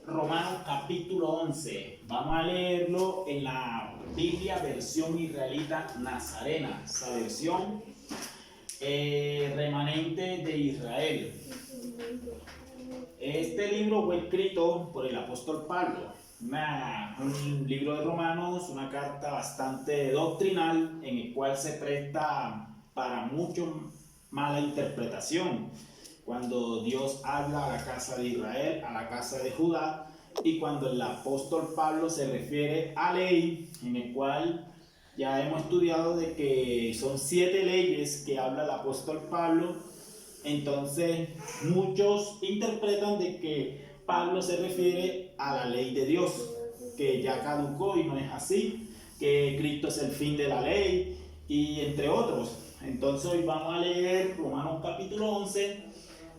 Romanos capítulo 11. Vamos a leerlo en la Biblia versión israelita nazarena, esa versión remanente de Israel. Este libro fue escrito por el apóstol Pablo. Un libro de Romanos, una carta bastante doctrinal en el cual se presta para mucho mala interpretación. Cuando Dios habla a la casa de Israel, a la casa de Judá, y cuando el apóstol Pablo se refiere a ley, en el cual ya hemos estudiado de que son 7 leyes que habla el apóstol Pablo. Entonces muchos interpretan de que Pablo se refiere a la ley de Dios, que ya caducó y no es así, que Cristo es el fin de la ley y entre otros. Entonces hoy vamos a leer Romanos capítulo 11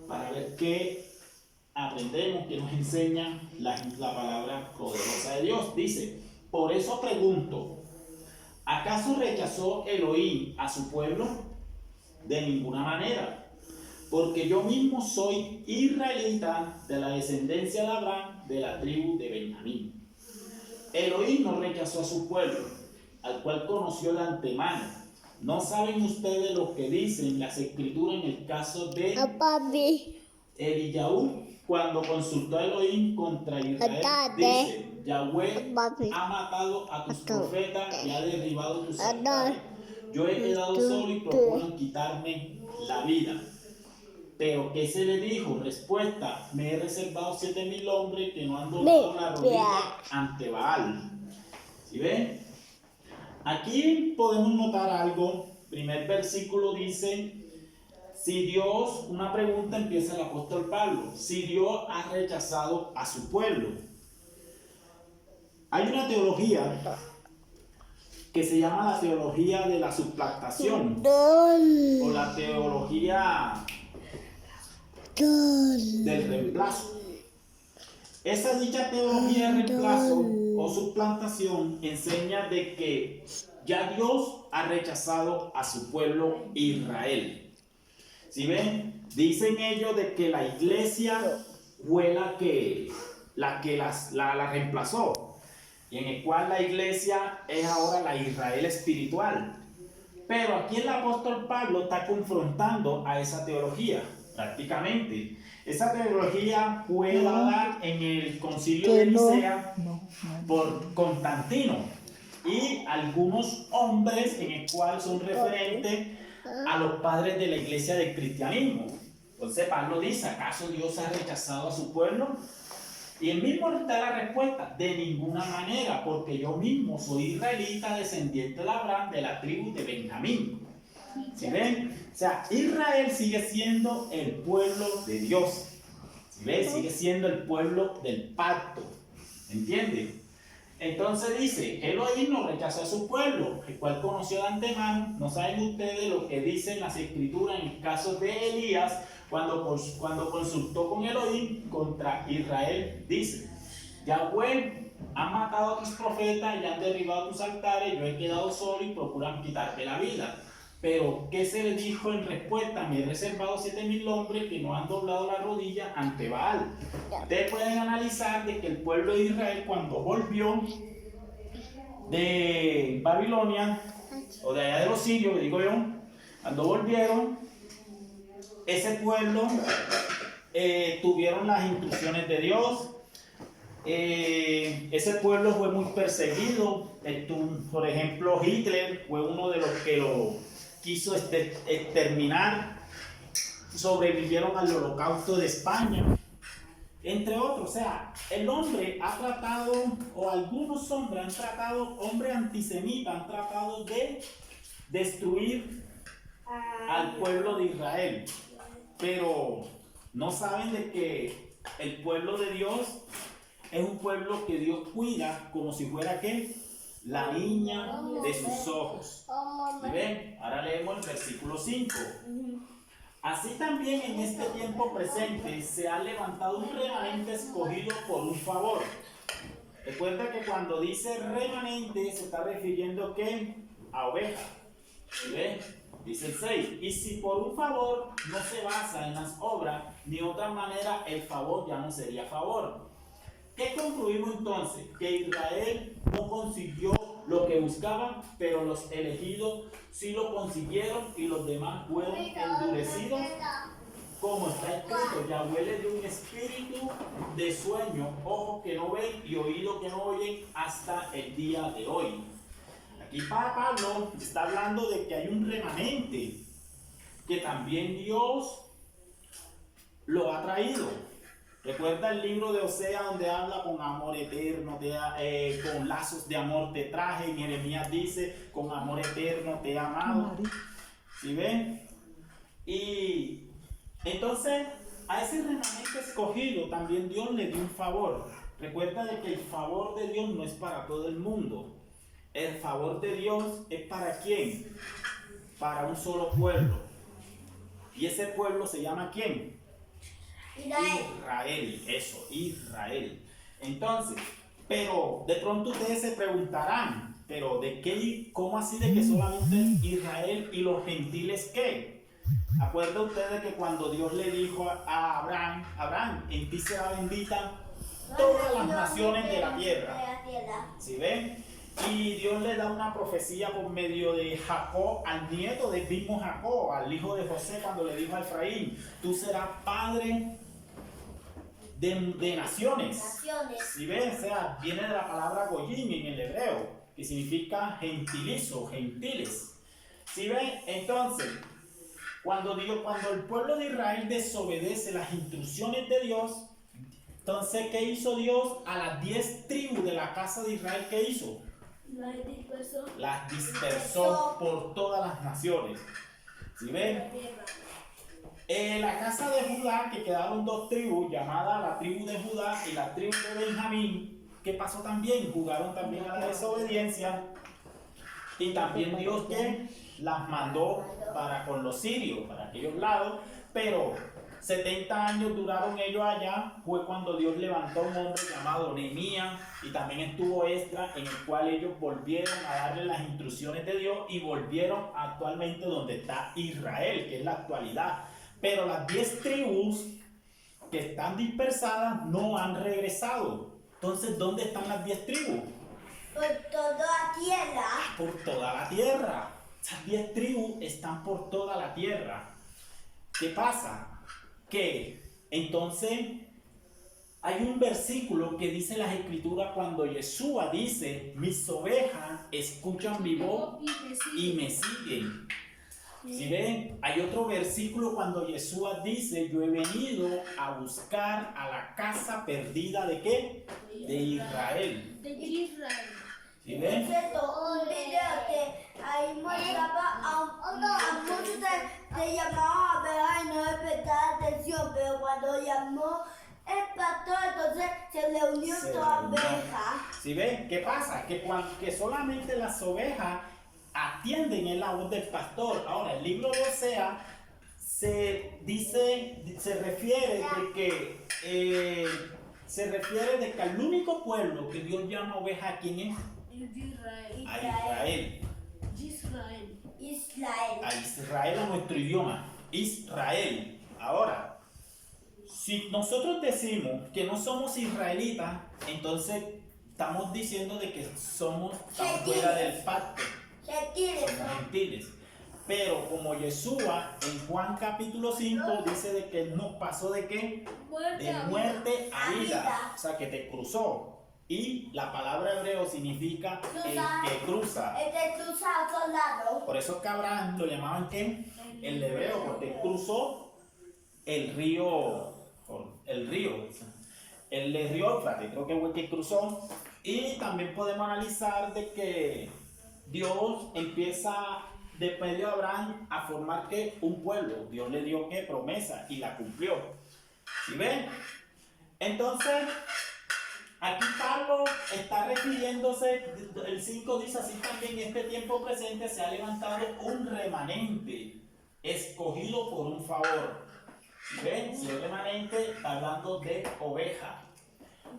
para ver qué aprendemos, qué nos enseña la palabra poderosa de Dios. Dice: por eso pregunto, ¿acaso rechazó Elohim a su pueblo? De ninguna manera, porque yo mismo soy israelita, de la descendencia de Abraham, de la tribu de Benjamín. Elohim no rechazó a su pueblo, al cual conoció de antemano. ¿No saben ustedes lo que dicen las escrituras en el caso de Eliyahu, cuando consultó a Elohim contra Israel? Dice: Yahweh ha matado a tus profetas y ha derribado tus altares. Yo he quedado solo y procuran quitarme la vida. Pero ¿qué se le dijo? Respuesta: me he reservado 7,000 hombres que no han doblado la rodilla ante Baal. ¿Sí ven? Aquí podemos notar algo. Primer versículo dice: si Dios, una pregunta empieza el apóstol Pablo, si Dios ha rechazado a su pueblo. Hay una teología que se llama la teología de la suplantación o la teología del reemplazo. Esa dicha teología de reemplazo o suplantación enseña de que ya Dios ha rechazado a su pueblo Israel. ¿Sí ven? Dicen ellos de que la iglesia fue la que la reemplazó, y en el cual la iglesia es ahora la Israel espiritual. Pero aquí el apóstol Pablo está confrontando a esa teología, prácticamente. Esa teología fue dada en el concilio de Nicea por Constantino y algunos hombres en el cual son referentes a los padres de la iglesia del cristianismo. Entonces Pablo dice: ¿acaso Dios ha rechazado a su pueblo? Y él mismo da la respuesta: de ninguna manera, porque yo mismo soy israelita, descendiente de Abraham, de la tribu de Benjamín. ¿Sí ven? O sea, Israel sigue siendo el pueblo de Dios. ¿Sí ven? Sigue siendo el pueblo del pacto. ¿Entienden? Entonces dice: Elohim no rechazó a su pueblo, el cual conoció de antemano. ¿No saben ustedes lo que dicen las escrituras en el caso de Elías, cuando consultó con Elohim contra Israel? Dice: Yahweh ha matado a tus profetas y han derribado tus altares. Yo he quedado solo y procuran quitarte la vida. Pero ¿qué se le dijo en respuesta? Me he reservado 7,000 hombres que no han doblado la rodilla ante Baal. Ustedes pueden analizar de que el pueblo de Israel, cuando volvió de Babilonia, o de allá de los sirios, que digo yo, cuando volvieron, ese pueblo tuvieron las instrucciones de Dios. Ese pueblo fue muy perseguido. Por ejemplo, Hitler fue uno de los que lo quiso exterminar. Sobrevivieron al holocausto de España, entre otros. O sea, el hombre ha tratado, o algunos hombres han tratado, hombres antisemitas han tratado de destruir al pueblo de Israel, pero no saben de que el pueblo de Dios es un pueblo que Dios cuida como si fuera ¿qué? La niña de sus ojos. ¿Y ven? Ahora leemos el versículo 5. Así también en este tiempo presente se ha levantado un remanente escogido por un favor. Recuerda que cuando dice remanente se está refiriendo ¿qué? A oveja. ¿Sí ven? Dice el 6. Y si por un favor no se basa en las obras, ni otra manera el favor ya no sería favor. ¿Qué concluimos entonces? Que Israel no consiguió lo que buscaban, pero los elegidos sí lo consiguieron y los demás fueron endurecidos. Como está escrito, Yahweh le dio un espíritu de sueño, ojos que no ven y oídos que no oyen hasta el día de hoy. Aquí Pablo está hablando de que hay un remanente que también Dios lo ha traído. Recuerda el libro de Osea donde habla con amor eterno, con lazos de amor te traje. Y Jeremías dice, con amor eterno te he amado. ¿Sí ven? Y entonces a ese remanente escogido también Dios le dio un favor. Recuerda de que el favor de Dios no es para todo el mundo. El favor de Dios es para ¿quién? Para un solo pueblo. ¿Y ese pueblo se llama quién? Israel, eso, Israel. Entonces, pero de pronto ustedes se preguntarán, pero ¿de qué? ¿Cómo así de que solamente Israel y los gentiles qué? Acuerdan ustedes que cuando Dios le dijo a Abraham, Abraham, en ti será bendita todas las naciones de la tierra. ¿Sí ven? Y Dios le da una profecía por medio de Jacob, al nieto del mismo Jacob, al hijo de José, cuando le dijo a Efraín, tú serás padre de naciones. ¿Sí ven? O sea, viene de la palabra goyim en el hebreo, que significa gentilizo, gentiles. ¿Sí ven? Entonces, cuando el pueblo de Israel desobedece las instrucciones de Dios, entonces, ¿qué hizo Dios a las 10 tribus de la casa de Israel? ¿Qué hizo? Las dispersó por todas las naciones. ¿Sí ven? En la casa de Judá, que quedaron 2 tribus, llamadas la tribu de Judá y la tribu de Benjamín, ¿qué pasó también? Jugaron también a la desobediencia. Y también Dios que las mandó para con los sirios, para aquellos lados, pero 70 años duraron ellos allá. Fue cuando Dios levantó a un hombre llamado Nehemías, y también estuvo Esdras, en el cual ellos volvieron a darle las instrucciones de Dios y volvieron actualmente donde está Israel, que es la actualidad. Pero las 10 tribus que están dispersadas no han regresado. Entonces, ¿dónde están las 10 tribus? Por toda la tierra. Por toda la tierra. Esas 10 tribus están por toda la tierra. ¿Qué pasa? Que entonces hay un versículo que dice las escrituras cuando Yeshua dice, mis ovejas escuchan mi voz y me siguen. ¿Sí ven? Hay otro versículo cuando Yeshua dice, yo he venido a buscar a la casa perdida ¿de qué? De Israel. De Israel. ¿Sí ven? Un video que ahí mostraba a muchos te llamaban a ver y no le prestaban atención, pero cuando llamó el pastor, entonces se le unió toda oveja. ¿Sí ven? ¿Qué pasa? Que solamente las ovejas atienden en la voz del pastor. Ahora, el libro de Osea se refiere de que el único pueblo que Dios llama oveja, ¿a quién es? Israel. A Israel. A Israel, a nuestro idioma. Israel. Ahora, si nosotros decimos que no somos israelitas, entonces estamos diciendo de que estamos fuera del pacto. Somos gentiles. Pero como Yeshua en Juan capítulo 5 dice de que nos pasó de qué? De muerte a vida. O sea, que te cruzó. Y la palabra hebreo significa el que cruza. El que cruza a otro lado. Por eso que Abraham lo llamaban ¿qué? El hebreo, porque cruzó el río. El río Éufrates, creo que fue el que cruzó. Y también podemos analizar de que Dios empieza de medio de Abraham a formar ¿qué? Un pueblo. Dios le dio ¿qué? Promesa y la cumplió. ¿Sí ven? Entonces, aquí Pablo está refiriéndose, el 5 dice así también, en este tiempo presente se ha levantado un remanente, escogido por un favor. ¿Sí ven? Si el remanente está hablando de oveja.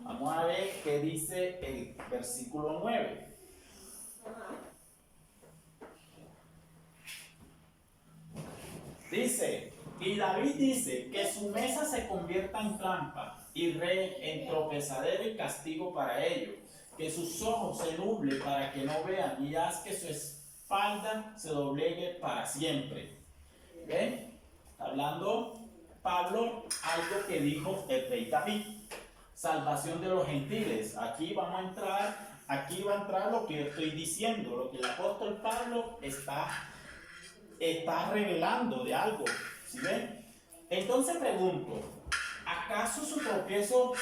Vamos a ver qué dice el versículo 9. Dice, Y David dice que su mesa se convierta en trampa y en tropezadero y castigo para ellos, que sus ojos se nublen para que no vean y haz que su espalda se doblegue para siempre. ¿Ven? Hablando Pablo algo que dijo el rey David, salvación de los gentiles. Aquí va a entrar lo que yo estoy diciendo, lo que el apóstol Pablo está revelando de algo. ¿Sí ven? Entonces pregunto, ¿acaso su tropiezo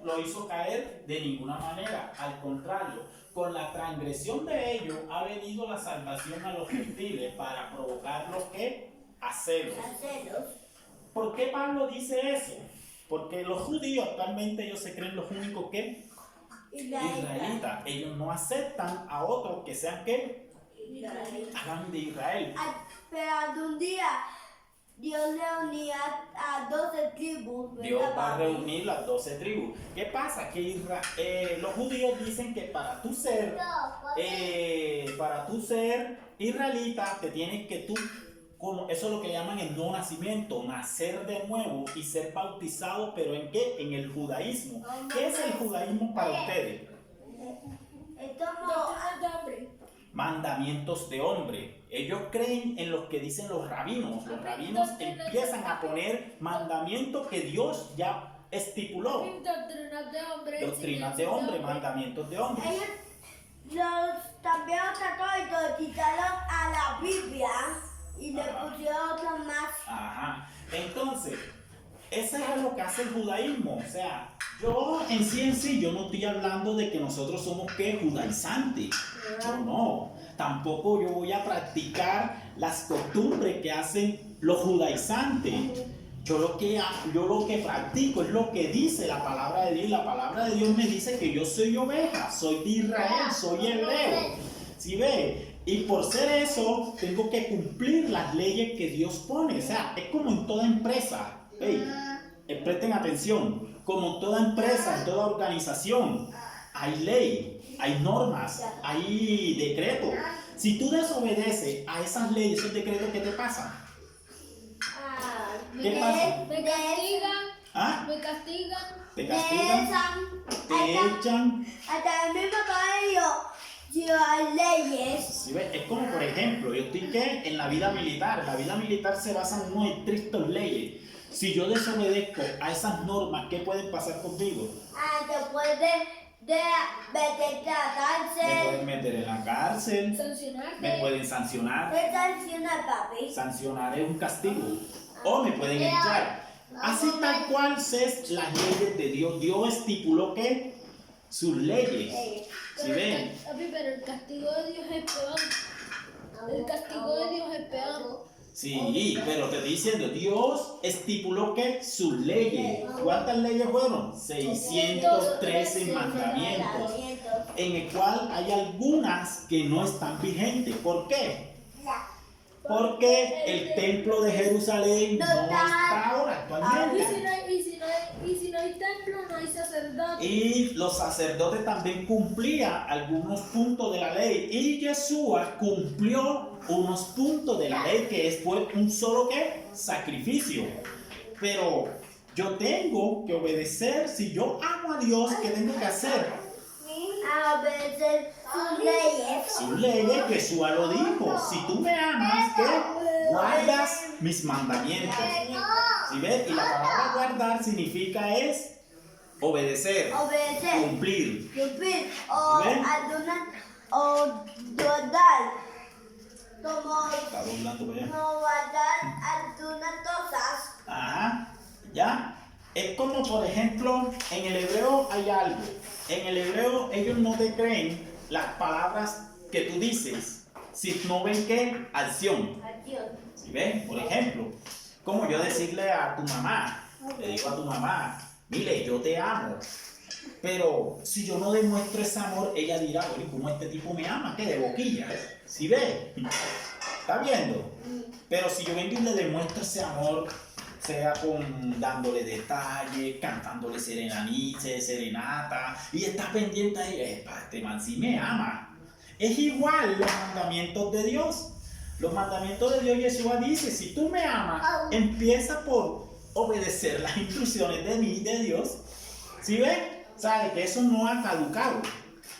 lo hizo caer? De ninguna manera, al contrario, con la transgresión de ellos ha venido la salvación a los gentiles para provocarlos a celos. ¿Por qué Pablo dice eso? Porque los judíos actualmente ellos se creen los únicos israelitas. Ellos no aceptan a otros que sean hagan de Israel. Pero un día Dios reunía a 12 tribus. Dios va a reunir las 12 tribus. ¿Qué pasa? Que los judíos dicen que para tú ser israelita te tienes que como eso es lo que llaman el no nacimiento, nacer de nuevo y ser bautizado, pero ¿en qué? En el judaísmo. ¿Qué es el judaísmo para ustedes? Mandamientos de hombre. Ellos creen en lo que dicen los rabinos. Los rabinos empiezan a poner mandamientos que Dios ya estipuló. Doctrinas de hombre, mandamientos de hombre. También los católicos quitaron a la Biblia y le pusieron otro más. Ajá. Entonces, eso es lo que hace el judaísmo. O sea, yo en sí, yo no estoy hablando de que nosotros somos judaizantes. Yo no. Tampoco yo voy a practicar las costumbres que hacen los judaizantes. Yo lo que practico es lo que dice la palabra de Dios. La palabra de Dios me dice que yo soy oveja, soy de Israel, soy hebreo. ¿Sí ve? Y por ser eso, tengo que cumplir las leyes que Dios pone. O sea, es como en toda empresa. Hey, presten atención. Como en toda empresa, en toda organización, hay ley, hay normas, hay decretos. Si tú desobedeces a esas leyes, esos decretos, ¿qué te pasa? ¿Qué pasa? Me castigan. ¿Ah? Me castigan. Te castigan, te echan. Hasta el mismo cabello. Si hay leyes. ¿Sí ves? Es como, por ejemplo, yo estoy en la vida militar. La vida militar se basa en unas estrictas leyes. Si yo desobedezco a esas normas, ¿qué pueden pasar conmigo? Te pueden meterte a la cárcel. Me pueden meter en la cárcel. Sancionarte. Me pueden sancionar. ¿Qué sanciona, papi? Sancionar es un castigo. O me pueden echar. Así tal cual es las leyes de Dios. Dios estipuló que sus leyes. ¿Sí ven? Pero el castigo de Dios es peor. El castigo de Dios es peor. Sí, pero te estoy diciendo, Dios estipuló que sus leyes. ¿Cuántas leyes fueron? 613 mandamientos. En el cual hay algunas que no están vigentes. ¿Por qué? Porque el templo de Jerusalén no está ahora actualmente. Y si no hay templo, no hay sacerdote. Y los sacerdotes también cumplían algunos puntos de la ley. Y Yeshua cumplió unos puntos de la ley que fue un solo sacrificio. Pero yo tengo que obedecer. Si yo amo a Dios, ¿qué tengo que hacer? A obedecer sus leyes. Sus leyes, Yeshua lo dijo. Si tú me amas, ¿qué? Guardas mis mandamientos. ¿Sí ves? Y la palabra guardar significa obedecer, cumplir. O ¿Sí ven? guardar. Como Está doblando para allá. no guardar algunas cosas. Ajá, ¿ya? Es como, por ejemplo, en el hebreo hay algo. En el hebreo ellos no te creen las palabras que tú dices, si no ven qué acción. ¿Sí ven? Por ejemplo, como yo decirle a tu mamá, le digo a tu mamá, mire, yo te amo. Pero si yo no demuestro ese amor, ella dirá, oye, ¿cómo este tipo me ama? ¿Qué? De boquilla. ¿Sí ve? ¿Está viendo? Pero si yo vengo y le demuestro ese amor, sea dándole detalles, cantándole serenata, y está pendiente a ella, este man sí me ama. Es igual los mandamientos de Dios. Los mandamientos de Dios, Yeshua dice, si tú me amas, empieza por obedecer las instrucciones de mí, de Dios. ¿Sí ven? Sabe que eso no ha caducado.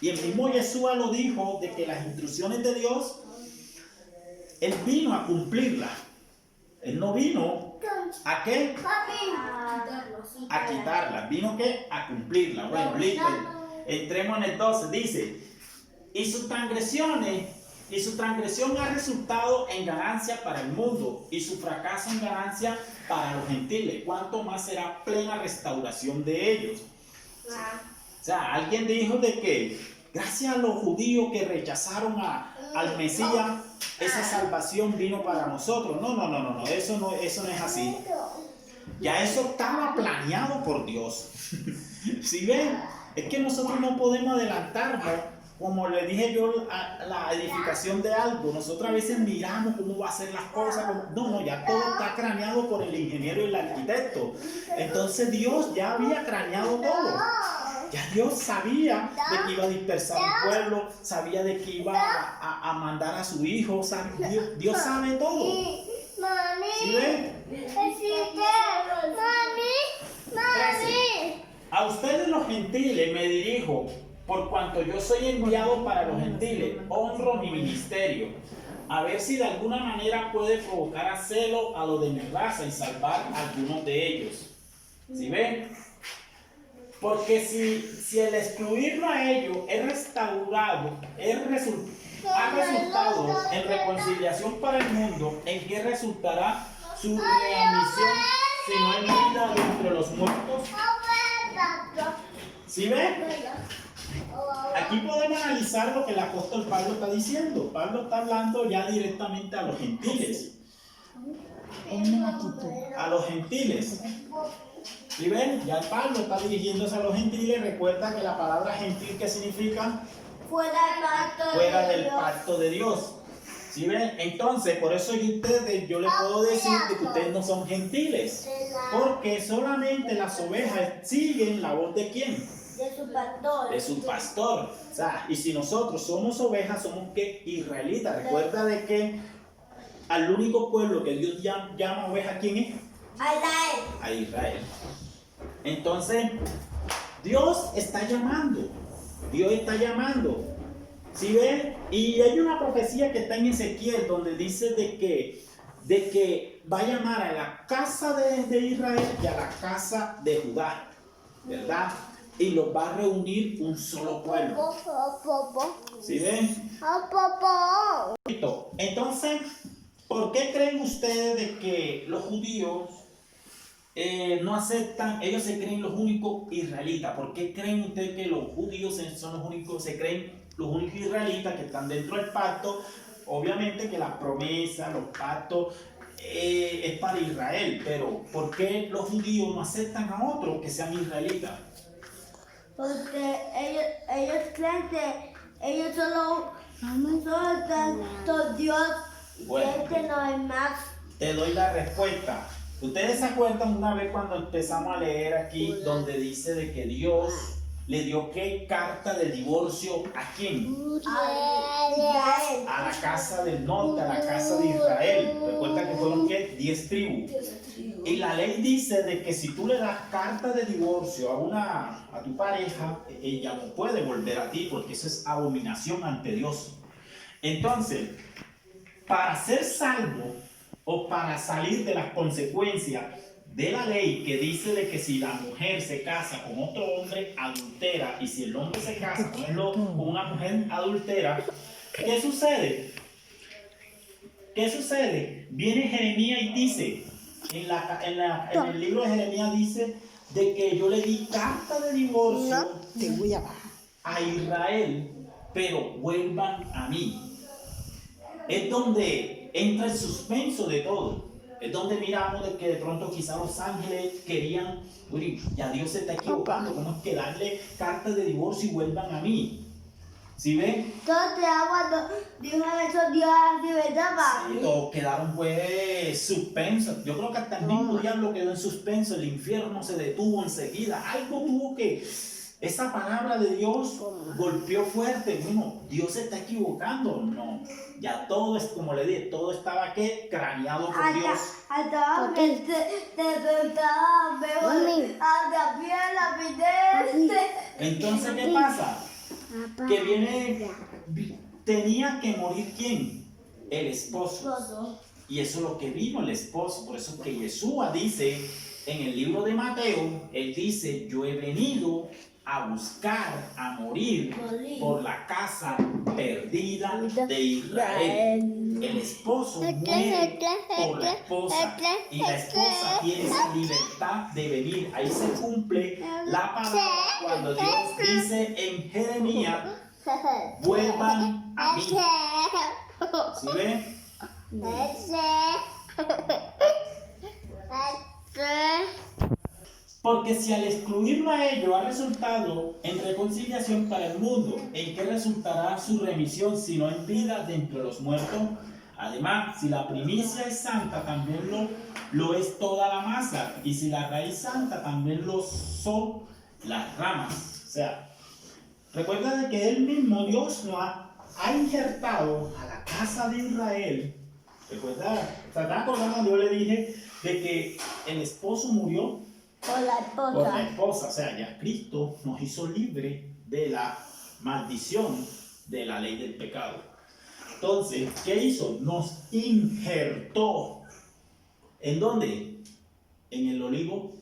Y el mismo Yeshua lo dijo, de que las instrucciones de Dios, Él vino a cumplirlas. Él no vino ¿a qué? A quitarlas. ¿Vino qué? A cumplirlas. Bueno, listo. Entremos en el 12. Dice, y su transgresión ha resultado en ganancia para el mundo, y su fracaso en ganancia para los gentiles. ¿Cuánto más será plena restauración de ellos? O sea, alguien dijo de que gracias a los judíos que rechazaron al Mesías, esa salvación vino para nosotros. No, eso no es así. Ya eso estaba planeado por Dios. ¿Sí ven? Es que nosotros no podemos adelantarnos. Como le dije yo, a la edificación de algo, nosotros a veces miramos cómo va a ser las cosas. No, ya todo está craneado por el ingeniero y el arquitecto. Entonces Dios ya había craneado todo. Ya Dios sabía de que iba a dispersar un pueblo, sabía de que iba a mandar a su hijo. Dios sabe todo. ¿Sí ven? A ustedes los gentiles me dirijo, por cuanto yo soy enviado para los gentiles, honro mi ministerio, a ver si de alguna manera puede provocar a celo a los de mi raza y salvar a algunos de ellos. ¿Sí ven? Porque si el excluirlo a ellos ha resultado en reconciliación para el mundo, ¿en qué resultará su readmisión si no hay vida de entre los muertos? ¿Sí ven? Aquí podemos analizar lo que el apóstol Pablo está diciendo. Pablo está hablando ya directamente a los gentiles. A los gentiles. ¿Sí ven? Ya Pablo está dirigiéndose a los gentiles. Recuerda que la palabra gentil, ¿qué significa? Fuera del pacto de Dios. ¿Sí ven? Entonces, por eso yo les puedo decir que ustedes no son gentiles. Porque solamente las ovejas siguen la voz de ¿quién? De su pastor. De su pastor. O sea, y si nosotros somos ovejas, somos ¿qué? Israelitas. Recuerda de que al único pueblo que Dios llama oveja, ¿quién es? A Israel. Entonces, Dios está llamando. Dios está llamando. ¿Sí ven? Y hay una profecía que está en Ezequiel donde dice de que va a llamar a la casa de Israel y a la casa de Judá, ¿verdad? Y los va a reunir un solo pueblo. ¿Sí ven? Entonces, ¿por qué creen ustedes de que los judíos no aceptan, ellos se creen los únicos israelitas? ¿Por qué creen ustedes que los judíos son los únicos, se creen los únicos israelitas que están dentro del pacto? Obviamente que las promesas, los pactos es para Israel, pero ¿por qué los judíos no aceptan a otros que sean israelitas? Porque ellos creen que ellos solo tanto Dios, Bueno, que no hay más. te doy la respuesta. ¿Ustedes se acuerdan una vez cuando empezamos a leer aquí donde dice de que Dios le dio qué carta de divorcio a quién? A la casa del norte, a la casa de Israel. Recuerda que fueron ¿qué? 10 tribus. Y la ley dice de que si tú le das carta de divorcio a tu pareja, ella no puede volver a ti porque eso es abominación ante Dios. Entonces, para ser salvo o para salir de las consecuencias de la ley que dice de que si la mujer se casa con otro hombre, adultera, y si el hombre se casa con una mujer adultera, ¿qué sucede? ¿Qué sucede? Viene Jeremías y dice, en el libro de Jeremías dice de que yo le di carta de divorcio a Israel, pero vuelvan a mí. Es donde entra el suspenso de todo. Es donde miramos de que de pronto quizás los ángeles querían, uy, ya Dios se está equivocando, ¿cómo es que darle cartas de divorcio y vuelvan a mí? ¿Sí ven? Entonces cuando dijo eso, Dios así, ¿verdad, papi? Sí, todos quedaron pues suspensos. Yo creo que hasta el mismo diablo quedó en suspenso, el infierno se detuvo enseguida, algo tuvo que Esa palabra de Dios golpeó fuerte. Bueno, Dios se está equivocando. No, ya todo es como le dije, todo estaba ¿qué? Craneado por Dios. Hasta que te preguntaba mejor a Gabriela Vidente. Entonces, ¿qué pasa? Que tenía que morir ¿quién? El esposo. Y eso es lo que vino el esposo. Por eso que Yeshua dice en el libro de Mateo, él dice, yo he venido a buscar, a morir por la casa perdida de Israel. El esposo muere por la esposa y la esposa tiene esa libertad de venir. Ahí se cumple la palabra cuando Dios dice en Jeremías, vuelvan a mí. ¿Sí ven? Porque si al excluirlo a ellos ha resultado en reconciliación para el mundo, ¿en qué resultará su remisión si no en vida de entre los muertos? Además, si la primicia es santa, también lo es toda la masa. Y si la raíz santa, también lo son las ramas. O sea, recuerda de que él mismo, Dios, nos ha injertado a la casa de Israel. Recuerda, ¿se está acordando cuando yo le dije de que el esposo murió? Por la esposa. Por la esposa, o sea, ya Cristo nos hizo libre de la maldición de la ley del pecado. Entonces, ¿qué hizo? Nos injertó. ¿En dónde? En el olivo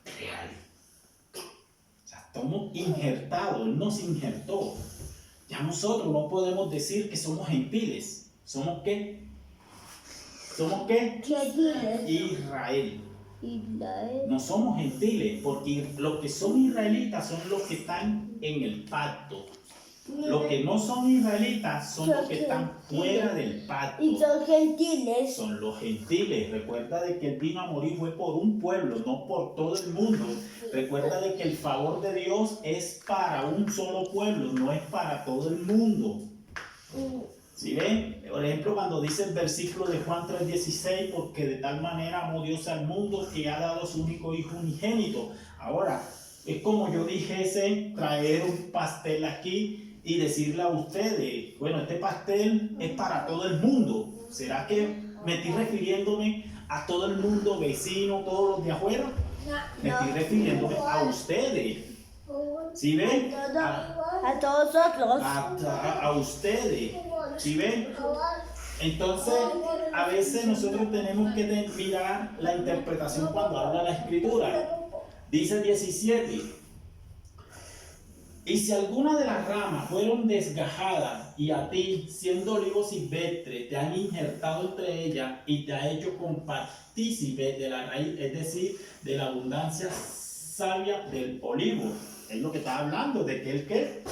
real. O sea, estamos injertados, Él nos injertó. Ya nosotros no podemos decir que somos gentiles. ¿Somos qué? ¿Somos qué? Israel. No somos gentiles, porque los que son israelitas son los que están en el pacto. Los que no son israelitas son los que están fuera del pacto. Y son gentiles. Son los gentiles. Recuerda de que Él vino a morir fue por un pueblo, no por todo el mundo. Recuerda de que el favor de Dios es para un solo pueblo, no es para todo el mundo. ¿Sí ven? Por ejemplo, cuando dice el versículo de Juan 3:16, porque de tal manera amó Dios al mundo que ha dado su único hijo unigénito. Ahora, es como yo dijese traer un pastel aquí y decirle a ustedes, bueno, este pastel es para todo el mundo. ¿Será que me estoy refiriéndome a todo el mundo, vecino, todos los de afuera? Me estoy refiriéndome a ustedes. ¿Sí ven? A todos nosotros. A ustedes. ¿Sí ven? Entonces, a veces nosotros tenemos que mirar la interpretación cuando habla la Escritura. Dice 17. Y si alguna de las ramas fueron desgajadas y a ti, siendo olivo silvestre, te han injertado entre ellas y te ha hecho compartícipe de la raíz, es decir, de la abundancia savia del olivo. Es lo que está hablando, de que Él que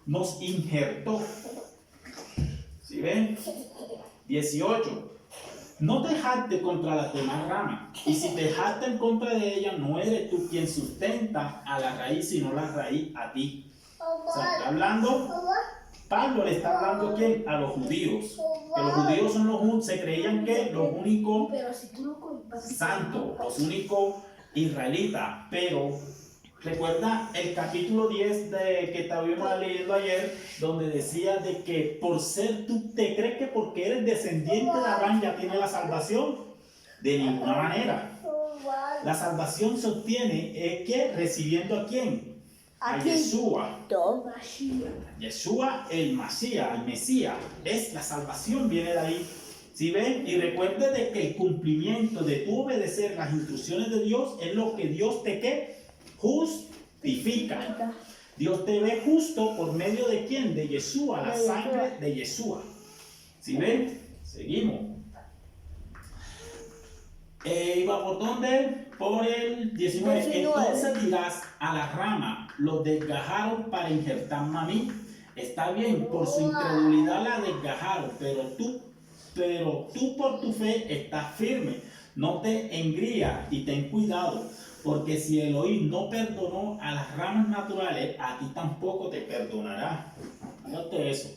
nos injertó. ¿Sí ven? 18. No te jactes contra las demás ramas, y si te jactas en contra de ellas, no eres tú quien sustenta a la raíz, sino la raíz a ti. O sea, está hablando, Pablo le está hablando ¿a quién? A los judíos. Que los judíos son se creían que los únicos santos, los únicos israelitas, pero recuerda el capítulo 10 que estábamos leyendo ayer, donde decía de que por ser, tú te crees que porque eres descendiente de Abraham ya tienes la salvación. De ninguna manera. La salvación se obtiene es que recibiendo a quién? A Yeshua. Yeshua, el Mesías. Es la salvación, viene de ahí. ¿Sí ven? Y recuerde de que el cumplimiento de tu obedecer las instrucciones de Dios es lo que Dios te ¿qué? Justifica. Dios te ve justo por medio de quién? De Yeshua, la sangre de Yeshua. ¿Sí ven? Seguimos. ¿Iba por dónde? Por el 19. Entonces dirás a la rama, los desgajaron para injertarme a mí. Está bien, por su incredulidad la desgajaron, pero tú por tu fe estás firme. No te engrías y ten cuidado, porque si Elohim no perdonó a las ramas naturales, a ti tampoco te perdonará. Fíjate eso.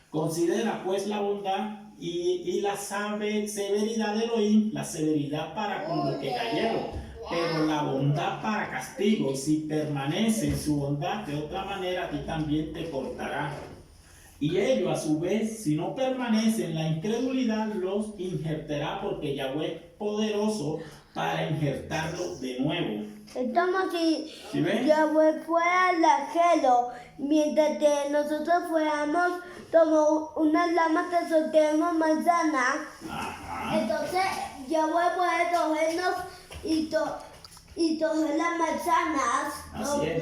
Considera pues la bondad y la severidad de Elohim, la severidad para con los que cayeron, pero la bondad para castigo. Y si permanece en su bondad, de otra manera a ti también te cortará. Y ellos, a su vez, si no permanecen en la incredulidad, los injertará, porque Yahweh es poderoso para injertarlos de nuevo. Es como si ¿Sí ven? Yahweh fuera el arquero, mientras que nosotros fuéramos como unas lamas que soltemos manzanas. Ajá. Entonces Yahweh puede cogernos y coger las manzanas. Así es.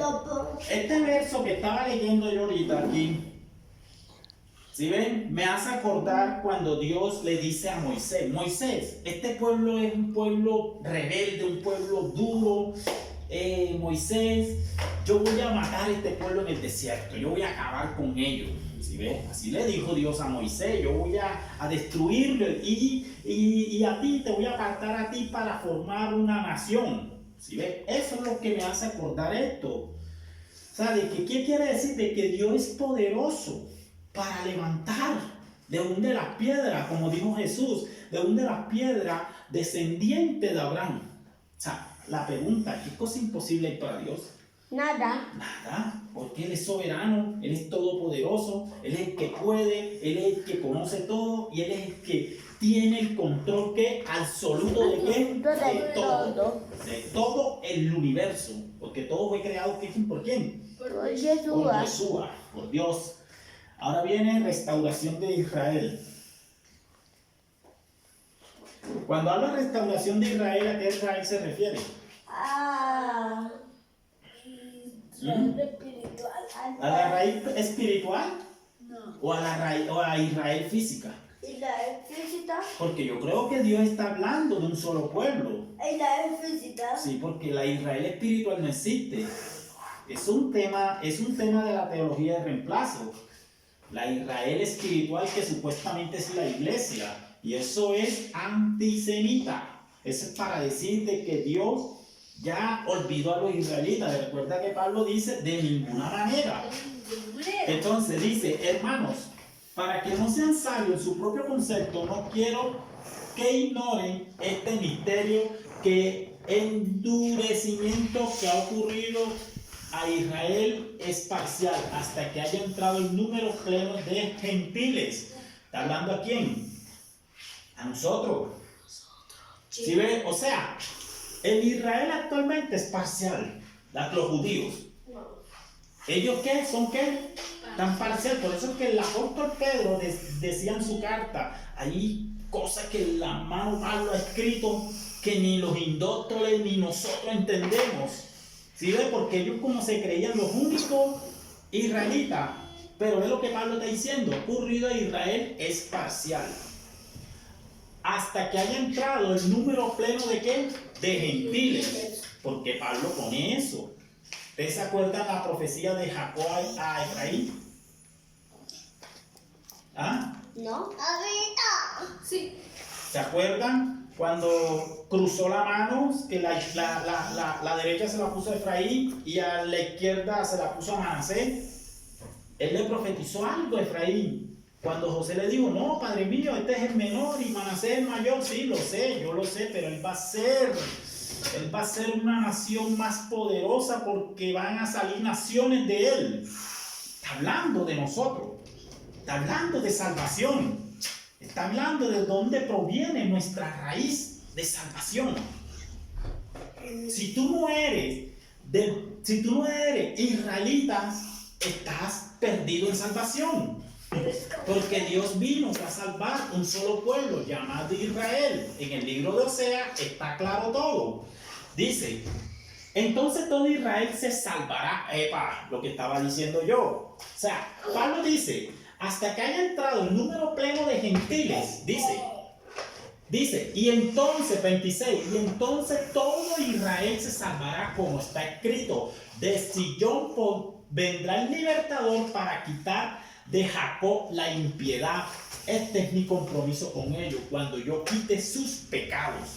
Este verso que estaba leyendo yo ahorita aquí, ¿sí ven? Me hace acordar cuando Dios le dice a Moisés: Moisés, este pueblo es un pueblo rebelde, un pueblo duro. Moisés, yo voy a matar a este pueblo en el desierto, yo voy a acabar con ellos. ¿Sí ven? Así le dijo Dios a Moisés: yo voy a destruirlo y a ti te voy a apartar a ti para formar una nación. ¿Sí ven? Eso es lo que me hace acordar esto. O sea, de que, ¿qué quiere decir? De que Dios es poderoso para levantar de un de las piedras, como dijo Jesús, de un de las piedras descendiente de Abraham. O sea, la pregunta: ¿qué cosa imposible hay para Dios? Nada. Nada, porque Él es soberano, Él es todopoderoso, Él es el que puede, Él es el que conoce todo y Él es el que tiene el control absoluto de qué? De todo el universo, porque todo fue creado ¿por quién? Por Jesús. Por Yeshua, por Dios. Ahora viene restauración de Israel. Cuando habla de restauración de Israel, ¿a qué Israel se refiere? ¿A la raíz espiritual? No. ¿O a la raíz, o a Israel física? Israel física. Porque yo creo que Dios está hablando de un solo pueblo. Israel física. Sí, porque la Israel espiritual no existe. Es un tema de la teología de reemplazo. La Israel espiritual, que supuestamente es la iglesia, y eso es antisemita. Eso es para decir de que Dios ya olvidó a los israelitas. Recuerda que Pablo dice: de ninguna manera. Entonces dice: hermanos, para que no sean sabios en su propio concepto, no quiero que ignoren este misterio, que endurecimiento que ha ocurrido a Israel es parcial, hasta que haya entrado el número pleno de gentiles. ¿Está hablando a quién? A nosotros. ¿Sí ve? O sea, el Israel actualmente es parcial. Los judíos. ¿Ellos qué? ¿Son qué? Tan parcial. Por eso es que el apóstol Pedro decía en su carta: hay cosas que la mano Pablo ha escrito que ni los indóctoles ni nosotros entendemos. ¿Sí ve? Porque ellos como se creían los únicos israelitas. Pero es lo que Pablo está diciendo: ocurrido a Israel es parcial. Hasta que haya entrado el número pleno de ¿qué? De gentiles. Porque Pablo pone eso. ¿Ustedes se acuerdan la profecía de Jacob a Efraín? ¿Ah? ¿No? Sí. ¿Se acuerdan cuando cruzó la mano, que la derecha se la puso a Efraín y a la izquierda se la puso a Manasés? Él le profetizó algo a Efraín. Cuando José le dijo: no, padre mío, este es el menor y Manasés es el mayor. Sí, lo sé, yo lo sé, pero él va a ser una nación más poderosa, porque van a salir naciones de él. Está hablando de nosotros, está hablando de salvación, está hablando de dónde proviene nuestra raíz de salvación. Si tú no eres israelita, estás perdido en salvación. Porque Dios vino a salvar un solo pueblo llamado Israel. En el libro de Oseas está claro todo. Dice: entonces todo Israel se salvará. Lo que estaba diciendo yo. O sea, Pablo dice: hasta que haya entrado el número pleno de gentiles. Dice, y entonces, 26, y entonces todo Israel se salvará, como está escrito: de Sillón vendrá el libertador para quitar de Jacob la impiedad. Este es mi compromiso con ellos, cuando yo quite sus pecados.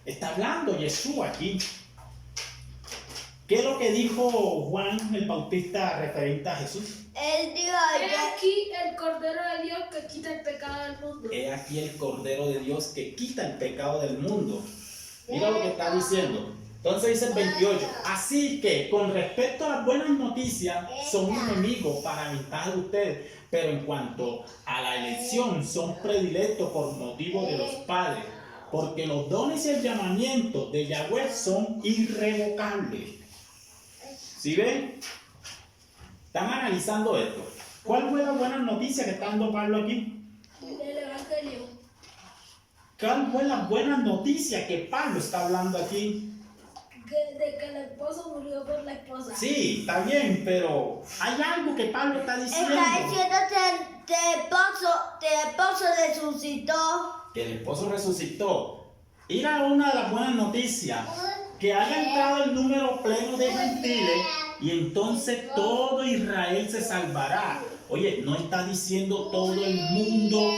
Está hablando Yeshua aquí. ¿Qué es lo que dijo Juan el Bautista referente a Jesús? Él dijo: He aquí el Cordero de Dios que quita el pecado del mundo. He aquí el Cordero de Dios que quita el pecado del mundo. Mira lo que está diciendo. Entonces dice el 28. Así que con respecto a las buenas noticias, son enemigos para ventaja de ustedes. Pero en cuanto a la elección, son predilectos por motivo de los padres. Porque los dones y el llamamiento de Yahweh son irrevocables. ¿Sí ven? Están analizando esto. ¿Cuál fue la buena noticia que está dando Pablo aquí? El Evangelio. ¿Cuál fue la buena noticia que Pablo está hablando aquí? De que el esposo murió por la esposa. Sí, está bien, pero hay algo que Pablo está diciendo. Está diciendo que el esposo resucitó. Que el esposo resucitó. Era una de las buenas noticias. Que haya entrado el número pleno de gentiles y entonces todo Israel se salvará. Oye, no está diciendo todo el mundo,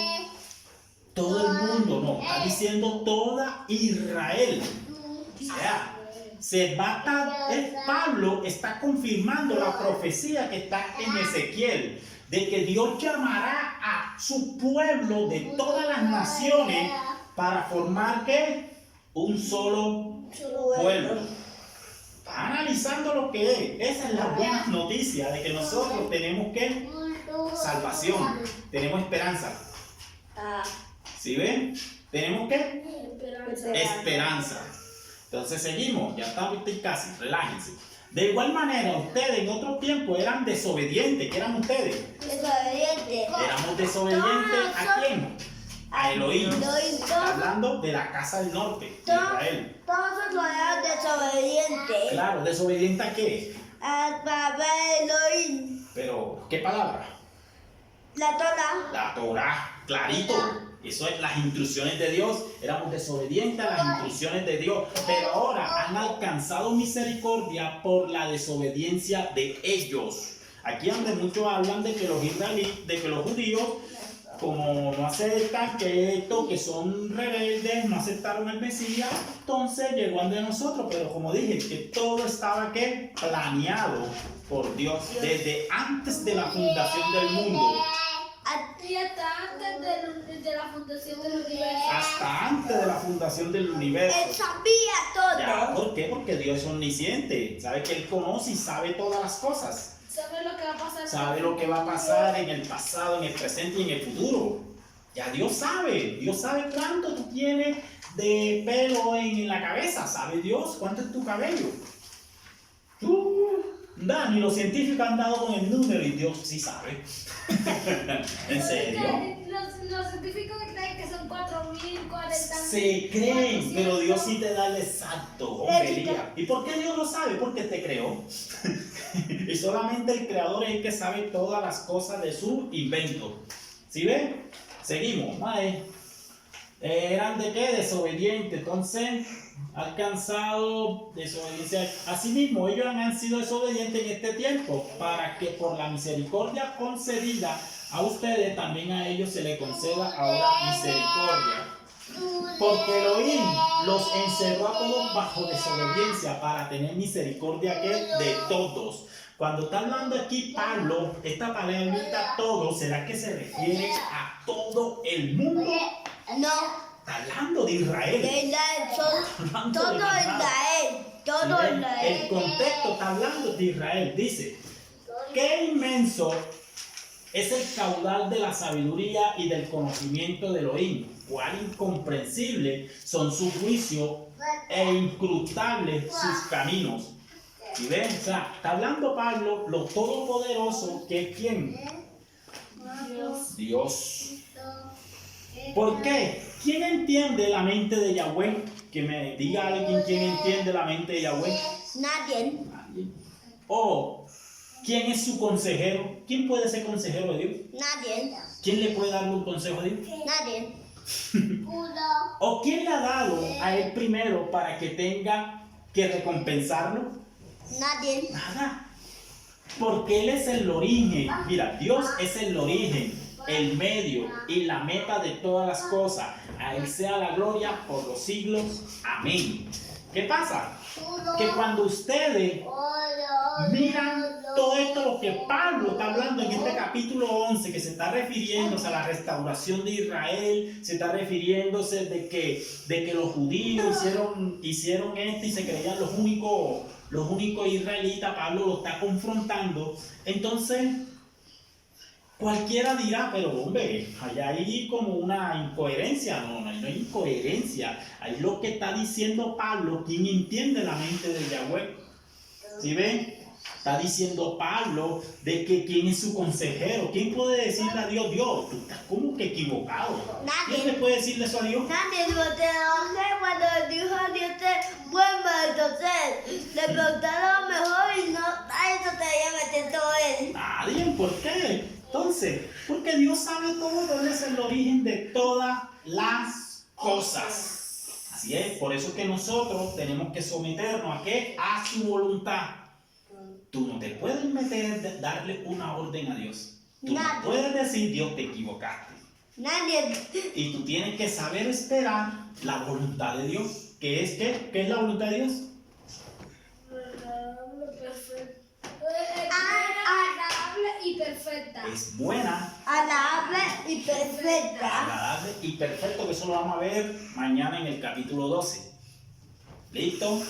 no, está diciendo toda Israel. O sea, Pablo está confirmando la profecía que está en Ezequiel, de que Dios llamará a su pueblo de todas las naciones para formar ¿qué? Un solo pueblo. Está analizando lo que es. Esa es la buena noticia de que nosotros tenemos que salvación, tenemos esperanza. ¿Sí ven? Tenemos que esperanza. Entonces seguimos, ya estamos casi, relájense. De igual manera, ustedes en otro tiempo eran desobedientes. ¿Qué eran ustedes? Desobediente. Éramos desobedientes ¿a quién? A Elohim. Está hablando de la casa del norte de Israel. Todos eran desobedientes. Claro, ¿desobediente a qué? Al papá Elohim. Pero, ¿qué palabra? La Torah. La Torah, clarito. Eso es las instrucciones de Dios. Éramos desobedientes a las instrucciones de Dios. Pero ahora han alcanzado misericordia por la desobediencia de ellos. Aquí donde muchos hablan de que los israelíes, de que los judíos, como no aceptan que son rebeldes, no aceptaron el Mesías, entonces llegó ante nosotros. Pero como dije, que todo estaba ¿qué? Planeado por Dios desde antes de la fundación del mundo. Y hasta antes de la fundación del universo. Hasta antes de la fundación del universo. Él sabía todo. Ya, ¿por qué? Porque Dios es omnisciente. Sabe que Él conoce y sabe todas las cosas. Sabe lo que va a pasar. Sabe lo que va a pasar en el pasado, en el presente y en el futuro. Ya Dios sabe. Dios sabe cuánto tú tienes de pelo en la cabeza. ¿Sabe Dios cuánto es tu cabello? Ni los científicos han dado con el número y Dios sí sabe. ¿En serio? Los científicos creen que son 4.040. Se creen, pero Dios sí te da el exacto. Hombre, Elías. ¿Y por qué Dios lo sabe? Porque te creó. Y solamente el creador es el que sabe todas las cosas de su invento. ¿Sí ven? Seguimos. ¿Eran de qué? Desobedientes. Entonces, alcanzado desobediencia. Asimismo, ellos han sido desobedientes en este tiempo, para que por la misericordia concedida a ustedes, también a ellos se les conceda ahora misericordia. Porque Elohim los encerró a todos bajo desobediencia para tener misericordia ¿qué? De todos. Cuando está hablando aquí Pablo, esta palabra todo, ¿será que se refiere a todo el mundo? No. Está hablando de Israel. De Israel. Todo Israel. Todo Israel. El contexto está hablando de Israel. Dice, qué inmenso es el caudal de la sabiduría y del conocimiento de Elohim. Cuán incomprensible son sus juicios e incrutables sus caminos. ¿Y ven? O sea, está hablando Pablo, lo todopoderoso, que es ¿quién? Dios. ¿Por qué? ¿Quién entiende la mente de Yahweh? Que me diga alguien quién entiende la mente de Yahweh. Nadie. Nadie. O, ¿quién es su consejero? ¿Quién puede ser consejero de Dios? Nadie. ¿Quién le puede dar un consejo a Dios? Nadie. ¿O quién le ha dado a él primero para que tenga que recompensarlo? Nadie. Nada. Porque Él es el origen. Mira, Dios es el origen, el medio y la meta de todas las cosas. A Él sea la gloria por los siglos. Amén. ¿Qué pasa? Que cuando ustedes miran todo esto lo que Pablo está hablando en este capítulo 11, que se está refiriéndose a la restauración de Israel, se está refiriéndose de que los judíos hicieron esto y se creían los únicos israelitas. Pablo lo está confrontando. Entonces cualquiera dirá, pero hombre, allá hay como una incoherencia. No, no hay incoherencia. Ahí lo que está diciendo Pablo, ¿quién entiende la mente de Yahweh? ¿Sí ven? Está diciendo Pablo de que quién es su consejero. ¿Quién puede decirle a Dios, Dios, tú estás como que equivocado? Nadie. ¿Quién le puede decirle eso a Dios? Nadie dijo, cuando dijo a Dios te vuelve, entonces le preguntaron lo mejor y no, eso te iba metiendo él. Nadie. ¿Por qué? Entonces, porque Dios sabe todo, Él es el origen de todas las cosas. Así es, por eso que nosotros tenemos que someternos ¿a qué? A su voluntad. Tú no te puedes meter, darle una orden a Dios. Tú no Nadie. puedes decir, Dios, te equivocaste. Nadie. Y tú tienes que saber esperar la voluntad de Dios. ¿Qué es qué? ¿Qué es la voluntad de Dios? Agradable y perfecta. Es buena, Agradable y perfecta. agradable y perfecto, que eso lo vamos a ver mañana en el capítulo 12. ¿Listo?